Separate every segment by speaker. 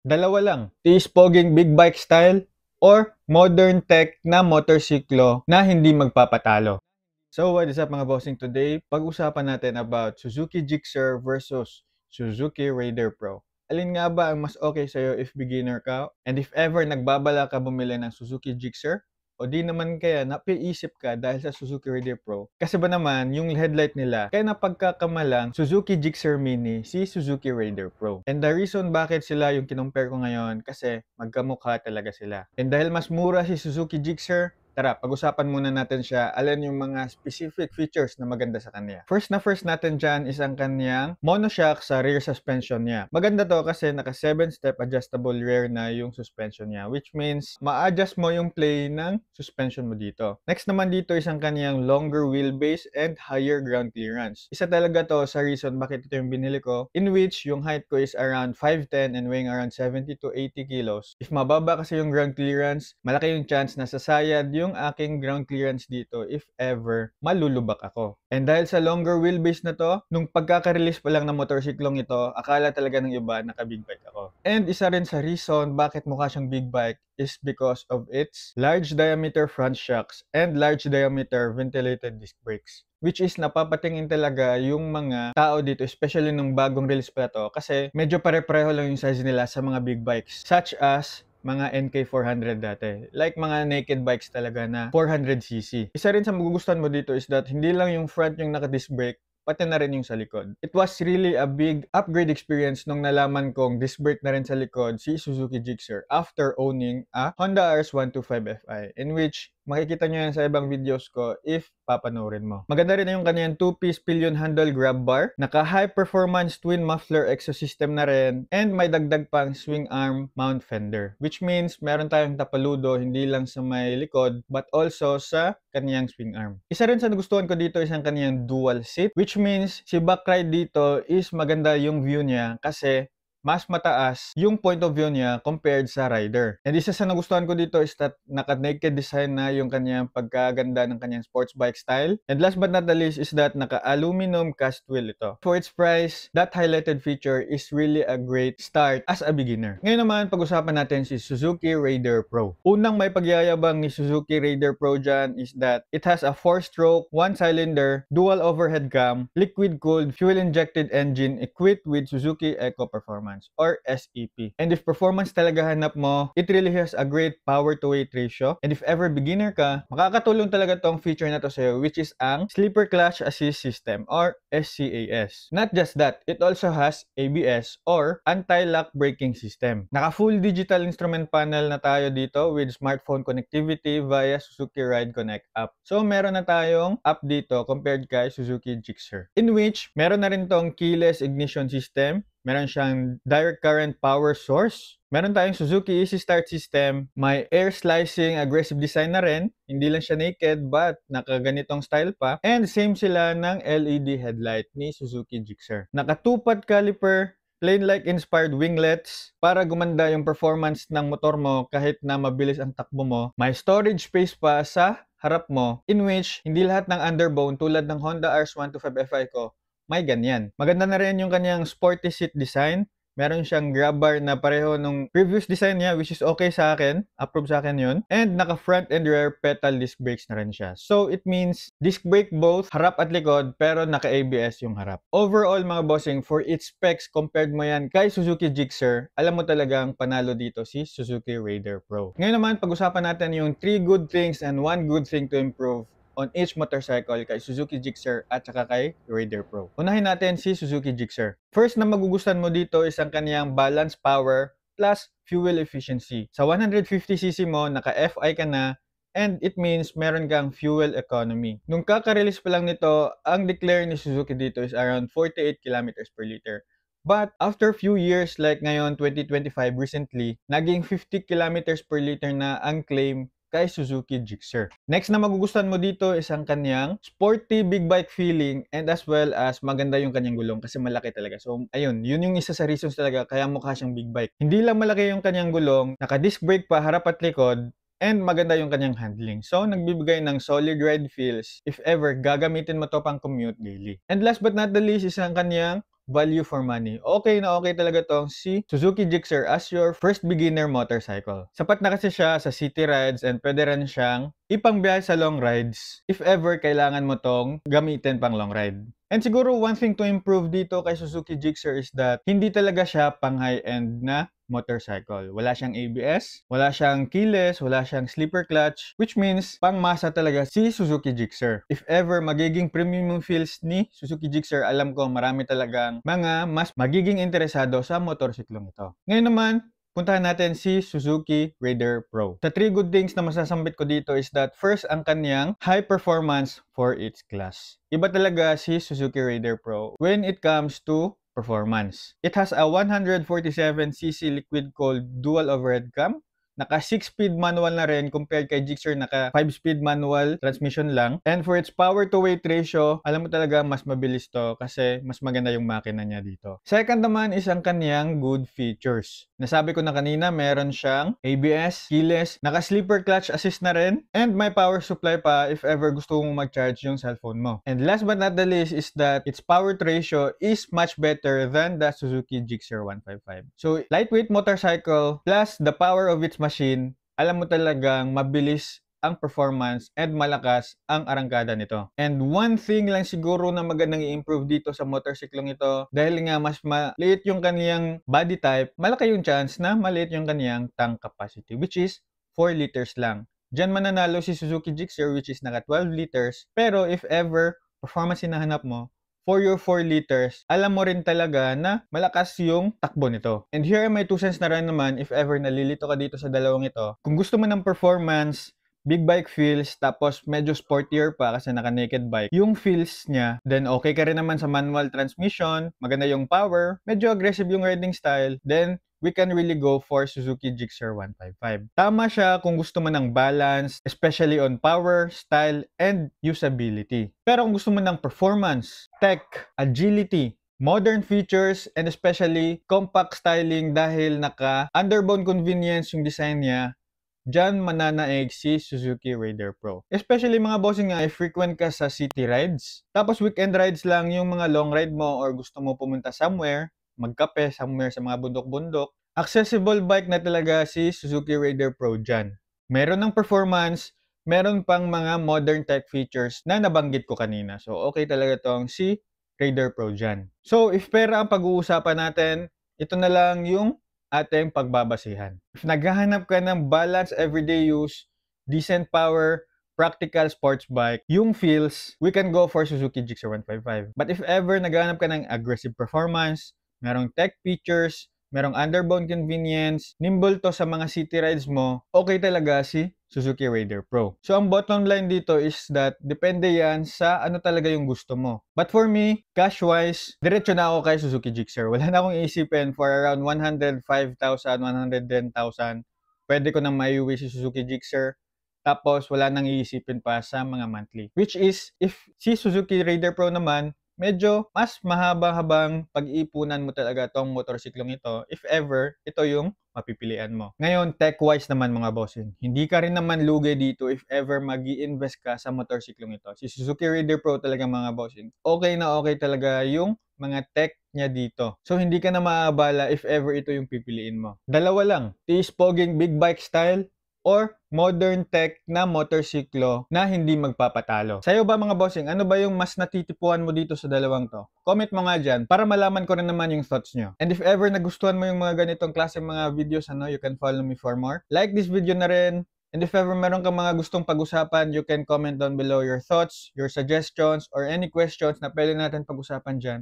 Speaker 1: Dalawa lang, tiis-poging big bike style or modern tech na motorsiklo na hindi magpapatalo. So what is up mga bossing, today pag-usapan natin about Suzuki Gixxer versus Suzuki Raider Pro. Alin nga ba ang mas okay sa'yo if beginner ka? And if ever nagbabala ka bumili ng Suzuki Gixxer? O di naman kaya napiisip ka dahil sa Suzuki Raider Pro? Kasi ba naman yung headlight nila kaya napagkakamalang Suzuki Gixxer Mini si Suzuki Raider Pro. And the reason bakit sila yung kinumpare ko ngayon kasi magkamukha talaga sila. And dahil mas mura si Suzuki Gixxer, tara, pag-usapan muna natin siya. Alin yung mga specific features na maganda sa kanya. First natin dyan is ang kanyang monoshock sa rear suspension niya. Maganda to kasi naka 7-step adjustable rear na yung suspension niya, which means ma-adjust mo yung play ng suspension mo dito. Next naman dito is ang kanyang longer wheelbase and higher ground clearance. Isa talaga to sa reason bakit ito yung binili ko, in which yung height ko is around 5'10 and weighing around 70 to 80 kilos. If mababa kasi yung ground clearance, malaki yung chance na sasayad yung aking ground clearance dito if ever malulubak ako. And dahil sa longer wheelbase na to, nung pagkaka-release pa lang ng motorsiklong ito, akala talaga ng iba naka-big bike ako. And isa rin sa reason bakit mukha siyang big bike is because of its large diameter front shocks and large diameter ventilated disc brakes. Which is napapatingin talaga yung mga tao dito, especially nung bagong release pa to, kasi medyo pare-pareho lang yung size nila sa mga big bikes, such as mga NK400 dati. Like mga naked bikes talaga na 400cc. Isa rin sa magugustuhan mo dito is that hindi lang yung front yung naka-disc brake, pati na rin yung sa likod. It was really a big upgrade experience nung nalaman kong disc brake na rin sa likod si Suzuki Gixxer after owning a Honda RS125 Fi, in which makikita nyo yan sa ibang videos ko if papanoorin mo. Maganda rin yung kanyang 2-piece pillion handle grab bar, naka high performance twin muffler exhaust system na rin, and may dagdag pang swing arm mount fender, which means meron tayong tapaludo hindi lang sa may likod but also sa kanyang swing arm. Isa rin sa nagustuhan ko dito is ang kanyang dual seat, which means si backride dito is maganda yung view niya kasi mas mataas yung point of view niya compared sa rider. And isa sa nagustuhan ko dito is that naka-naked design na yung kanyang pagkaganda ng kanyang sports bike style. And last but not the least is that naka-aluminum cast wheel ito. For its price, that highlighted feature is really a great start as a beginner. Ngayon naman, pag-usapan natin si Suzuki Raider Pro. Unang may pagyayabang ni Suzuki Raider Pro dyan is that it has a 4-stroke, 1-cylinder, dual overhead cam, liquid-cooled, fuel-injected engine equipped with Suzuki Eco Performance or SEP. And if performance talaga hanap mo, it really has a great power to weight ratio. And if ever beginner ka, makakatulong talaga tong feature na to sa'yo, which is ang Sleeper Clutch Assist System or SCAS. Not just that, it also has ABS or Anti-Lock Braking System. Naka full digital instrument panel na tayo dito with smartphone connectivity via Suzuki Ride Connect app. So meron na tayong app dito compared kay Suzuki Gixxer, in which meron na rin tong keyless ignition system, meron siyang direct current power source, meron tayong Suzuki Easy Start System, may air slicing aggressive design na rin, hindi lang siya naked but nakaganitong style pa, and same sila ng LED headlight ni Suzuki Gixxer. Naka 2-pot caliper, plain-like inspired winglets para gumanda yung performance ng motor mo kahit na mabilis ang takbo mo. May storage space pa sa harap mo, in which hindi lahat ng underbone tulad ng Honda RS125 Fi ko may ganyan. Maganda na rin yung kanyang sporty seat design. Meron siyang grab bar na pareho nung previous design niya, which is okay sa akin. Approve sa akin yun. And naka front and rear pedal disc brakes na rin siya. So it means disc brake both harap at likod pero naka ABS yung harap. Overall mga bossing, for its specs compared mo yan kay Suzuki Gixxer, alam mo talagang panalo dito si Suzuki Raider Pro. Ngayon naman pag-usapan natin yung 3 good things and 1 good thing to improve on each motorcycle kay Suzuki Gixxer at saka kay Raider Pro. Unahin natin si Suzuki Gixxer. First na magugustuhan mo dito is ang kaniyang balance power plus fuel efficiency. Sa 150cc mo, naka-FI ka na, and it means meron kang fuel economy. Nung kaka-release pa lang nito, ang declare ni Suzuki dito is around 48 kilometers per liter. But after few years like ngayon 2025 recently, naging 50 kilometers per liter na ang claim kay Suzuki Gixxer. Next na magugustuhan mo dito is ang kanyang sporty big bike feeling and as well as maganda yung kanyang gulong kasi malaki talaga. So ayun, yun yung isa sa reasons talaga kaya mukha siyang big bike. Hindi lang malaki yung kanyang gulong, naka-disc brake pa harap at likod, and maganda yung kanyang handling. So, nagbibigay ng solid ride feels if ever gagamitin mo to pang commute daily. And last but not the least is ang kanyang value for money. Okay na okay talaga tong si Suzuki Gixxer as your first beginner motorcycle. Sapat na kasi siya sa city rides and pwede rin siyang ipangbiyahe sa long rides if ever kailangan mo tong gamitin pang long ride. And siguro one thing to improve dito kay Suzuki Gixxer is that hindi talaga siya pang high-end na motorcycle. Wala siyang ABS, wala siyang keyless, wala siyang slipper clutch, which means pang masa talaga si Suzuki Gixxer. If ever magiging premium feels ni Suzuki Gixxer, alam ko marami talagang mga mas magiging interesado sa motorsiklong ito. Ngayon naman, puntahan natin si Suzuki Raider Pro. Sa 3 good things na masasambit ko dito is that first, ang kanyang high performance for its class. Iba talaga si Suzuki Raider Pro when it comes to performance. It has a 147cc liquid-cooled dual overhead cam. Naka 6-speed manual na rin compared kay Gixxer naka 5-speed manual transmission lang. And for its power to weight ratio, alam mo talaga mas mabilis to kasi mas maganda yung makina niya dito. Second naman is ang kaniyang good features. Nasabi ko na kanina, meron siyang ABS, keyless, naka sleeper clutch assist na rin, and may power supply pa if ever gusto mong mag-charge yung cellphone mo. And last but not the least is that its power to ratio is much better than the Suzuki Gixxer 155. So lightweight motorcycle plus the power of its machine, alam mo talagang mabilis ang performance and malakas ang arangkada nito. And one thing lang siguro na magandang i-improve dito sa motorsiklong ito, dahil nga mas maliit yung kaniyang body type, malaki yung chance na maliit yung kaniyang tank capacity, which is 4 liters lang. Diyan mananalo si Suzuki Gixxer which is naka 12 liters, pero if ever performance hinahanap mo, for your 4 liters, alam mo rin talaga na malakas yung takbo nito. And here are my 2 cents na rin naman if ever nalilito ka dito sa dalawang ito. Kung gusto mo ng performance, big bike feels, tapos medyo sportier pa kasi naka-naked bike, yung feels niya, then okay ka rin naman sa manual transmission, maganda yung power, medyo aggressive yung riding style, then we can really go for Suzuki Gixxer 155. Tama siya kung gusto mo ng balance, especially on power, style, and usability. Pero kung gusto mo ng performance, tech, agility, modern features, and especially compact styling dahil naka-underbone convenience yung design niya, diyan mananaig si Suzuki Raider Pro. Especially mga bossing nga, if frequent ka sa city rides, tapos weekend rides lang yung mga long ride mo or gusto mo pumunta somewhere, magkape somewhere sa mga bundok-bundok, accessible bike na talaga si Suzuki Raider Pro dyan. Meron ng performance, meron pang mga modern tech features na nabanggit ko kanina. So, okay talaga tong si Raider Pro dyan. So, if pera ang pag-uusapan natin, ito na lang yung ating pagbabasihan. If naghahanap ka ng balance everyday use, decent power, practical sports bike, yung feels, we can go for Suzuki Gixxer 155. But if ever naghahanap ka ng aggressive performance, merong tech features, merong underbone convenience, nimble to sa mga city rides mo, okay talaga si Suzuki Raider Pro. So, ang bottom line dito is that depende yan sa ano talaga yung gusto mo. But for me, cash-wise, diretso na ako kay Suzuki Gixxer. Wala na akong iisipin for around 105,000, 110,000. Pwede ko nang maiuwi si Suzuki Gixxer. Tapos, wala nang iisipin pa sa mga monthly. Which is, if si Suzuki Raider Pro naman, medyo mas mahaba-habang pag-iipunan mo talaga tong motorsiklong ito if ever ito yung mapipilian mo. Ngayon, tech-wise naman mga bossing, hindi ka rin naman lugi dito if ever mag-i-invest ka sa motorsiklong ito. Si Suzuki Raider Pro talaga mga bossing, okay na okay talaga yung mga tech niya dito. So, hindi ka na maabala if ever ito yung pipiliin mo. Dalawa lang, tiis-poging big bike style or modern tech na motorsiklo na hindi magpapatalo. Sa'yo ba mga bossing, ano ba yung mas natitipuan mo dito sa dalawang to? Comment mo nga dyan para malaman ko rin naman yung thoughts nyo. And if ever nagustuhan mo yung mga ganitong klase mga videos, you can follow me for more. Like this video na rin. And if ever meron kang mga gustong pag-usapan, you can comment down below your thoughts, your suggestions, or any questions na pwede natin pag-usapan dyan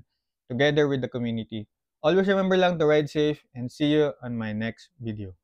Speaker 1: together with the community. Always remember lang to ride safe and see you on my next video.